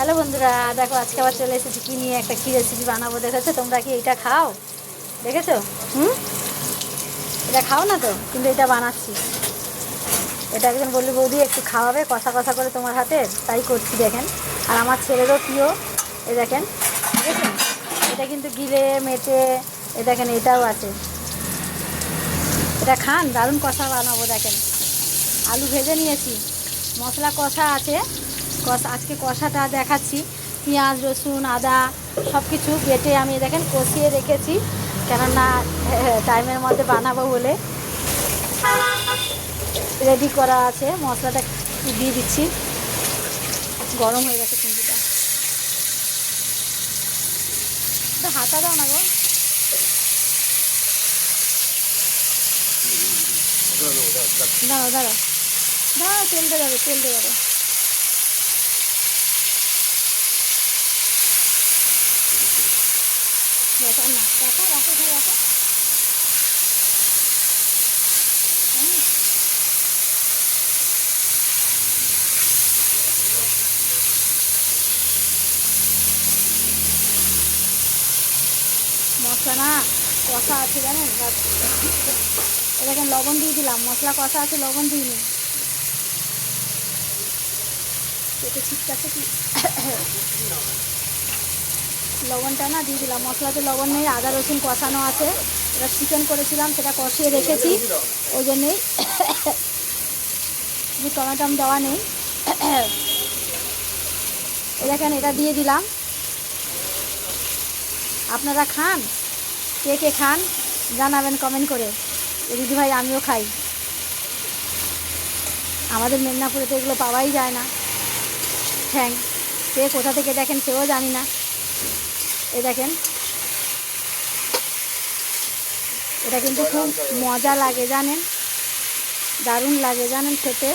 Hello বন্ধুরা, দেখো আজকে আবার চলে এসেছি কি নিয়ে, একটা কী রেসিপি বানাবো। দেখেছো তোমরা কি এটা খাও? দেখেছো? এটা খাও না তো, কিন্তু এটা বানাচ্ছি। এটা একজন বললি বৌদি একটু খাওয়াবে কষা কষা করে তোমার হাতে, তাই করছি দেখেন। আর আমার ছেলেরও প্রিয়। এ দেখেন, দেখেছেন? এটা কিন্তু গিলে মেটে, এ দেখেন এটাও আছে। এটা খান, দারুণ কষা বানাবো দেখেন। আলু ভেজে নিয়েছি, মশলা কষা আছে। আজকে কষাটা দেখাচ্ছি। পেঁয়াজ রসুন আদা সব কিছু বেটে আমি দেখেন কষিয়ে রেখেছি, কেননা টাইমের মধ্যে বানাবো বলে। রেডি করা আছে, মশলাটা দিয়ে দিচ্ছি। গরম হয়ে গেছে কুঞ্চিটা, হাতা দাও না গো। দাঁড়াও দাঁড়াও দাঁড়াও, তেলতে যাবে তেলতে যাবে। রাখো না, রাখো রাখো রাখো। মশলা না কষা আছে জানেন, দেখেন লবণ দিয়ে দিলাম। মশলা কষা আছে, লবণ দিইনি। পেটে ছিটকাচ্ছে কি, লবণটা না দিয়ে দিলাম। মশলাতে লবণ নেই, আদা রসুন কষানো আছে। এবার চিকেন করেছিলাম, সেটা কষিয়ে রেখেছি, ওই জন্যেই টমেটো দেওয়া নেই। দেখেন এটা দিয়ে দিলাম। আপনারা খান, কে কে খান জানাবেন কমেন্ট করে। দিদি ভাই আমিও খাই, আমাদের মেদিনীপুরে তো এগুলো পাওয়াই যায় না। ঠ্যাং কে কোথা থেকে দেখেন সেও জানি না। এ দেখেন, এটা কিন্তু খুব মজা লাগে জানেন, দারুণ লাগে জানেন খেতে।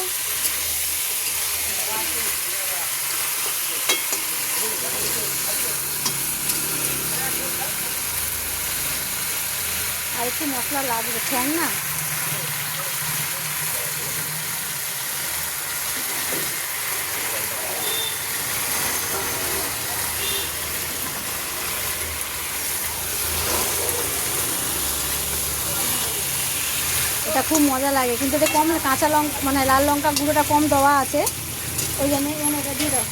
আর একটু মশলা লাগবে, ঠ্যাং না। এটা খুব মজা লাগে, কিন্তু এটা কম কাঁচা লঙ্কা মানে লাল লঙ্কা গুঁড়োটা কম দেওয়া আছে, ওই জন্য এটা দিয়ে দাও।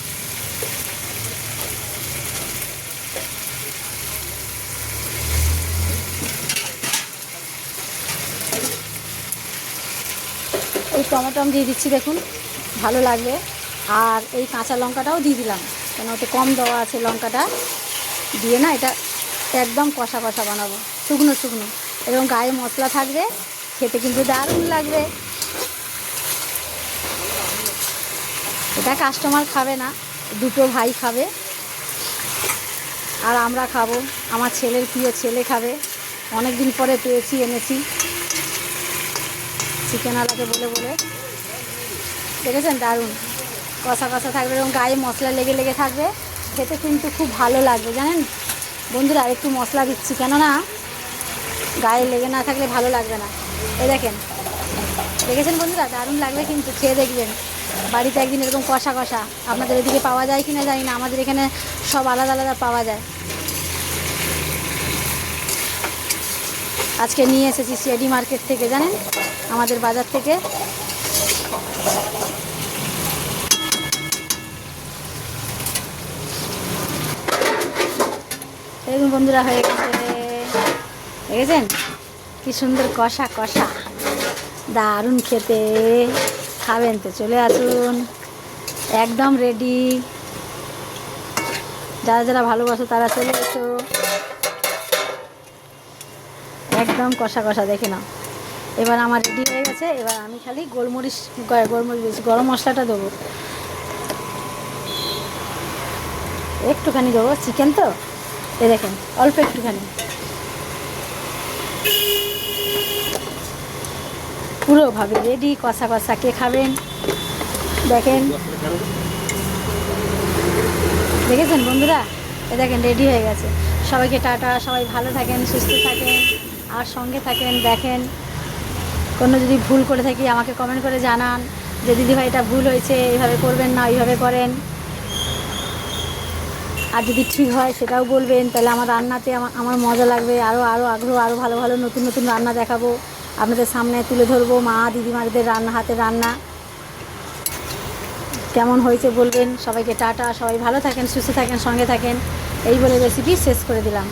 এই টমেটো দিয়ে দিচ্ছি দেখুন, ভালো লাগবে। আর এই কাঁচা লঙ্কাটাও দিয়ে দিলাম, কেন ওতে কম দেওয়া আছে লঙ্কাটা দিয়ে। না এটা একদম কষা কষা বানাবো, শুকনো শুকনো, এবং গায়ে মশলা থাকবে, খেতে কিন্তু দারুণ লাগবে। এটা কাস্টমার খাবে না, দুটো ভাই খাবে আর আমরা খাবো। আমার ছেলের প্রিয়, ছেলে খাবে। অনেক দিন পরে পেয়েছি, এনেছি চিকেনওয়ালাকে বলে বলে। দেখেছেন দারুণ কষা কষা থাকবে এবং গায়ে মশলা লেগে লেগে থাকবে, খেতে কিন্তু খুব ভালো লাগবে জানেন বন্ধুরা। একটু মশলা দিচ্ছি, কেননা গায়ে লেগে না থাকলে ভালো লাগবে না। এই দেখেন, দেখেছেন বন্ধুরা, দারুণ লাগবে কিন্তু, খেয়ে দেখবেন বাড়িতে একদিন এরকম কষা কষা। আপনাদের এদিকে পাওয়া যায় কি না জানি না, আমাদের এখানে সব আলাদা আলাদা পাওয়া যায়। আজকে নিয়ে এসেছি সিআইডি মার্কেট থেকে জানেন, আমাদের বাজার থেকে। দেখুন বন্ধুরা, হয়ে গেছে, দেখেছেন কি সুন্দর কষা কষা, দারুণ খেতে। খাবেন তো চলে আসুন, একদম রেডি। যারা যারা ভালোবাসো তারা চলে এসো। একদম কষা কষা দেখে নাও। এবার আমার রেডি হয়ে গেছে, এবার আমি খালি গোলমরিচ গরম মশলাটা দেবো, একটুখানি দেবো, চিকেন তো। এই দেখেন অল্প একটুখানি, পুরোভাবে রেডি কষা কষা। কে খাবেন দেখেন, দেখেছেন বন্ধুরা, এ দেখেন রেডি হয়ে গেছে। সবাইকে টাটা, সবাই ভালো থাকেন, সুস্থ থাকেন, আর সঙ্গে থাকেন। দেখেন কোনো যদি ভুল করে থাকি আমাকে কমেন্ট করে জানান যে দিদিভাই এটা ভুল হয়েছে, এইভাবে করবেন না, এইভাবে করেন। আর যদি ঠিক হয় সেটাও বলবেন, তাহলে আমার রান্নাতে আমার মজা লাগবে, আরও আগ্রহ, আরও ভালো ভালো নতুন নতুন রান্না দেখাবো, আপনাদের সামনে তুলে ধরবো মা দিদিমাদের রান্না, হাতের রান্না। কেমন হয়েছে বলবেন। সবাইকে টাটা, সবাই ভালো থাকেন, সুস্থ থাকেন, সঙ্গে থাকেন, এই বলে রেসিপি শেষ করে দিলাম।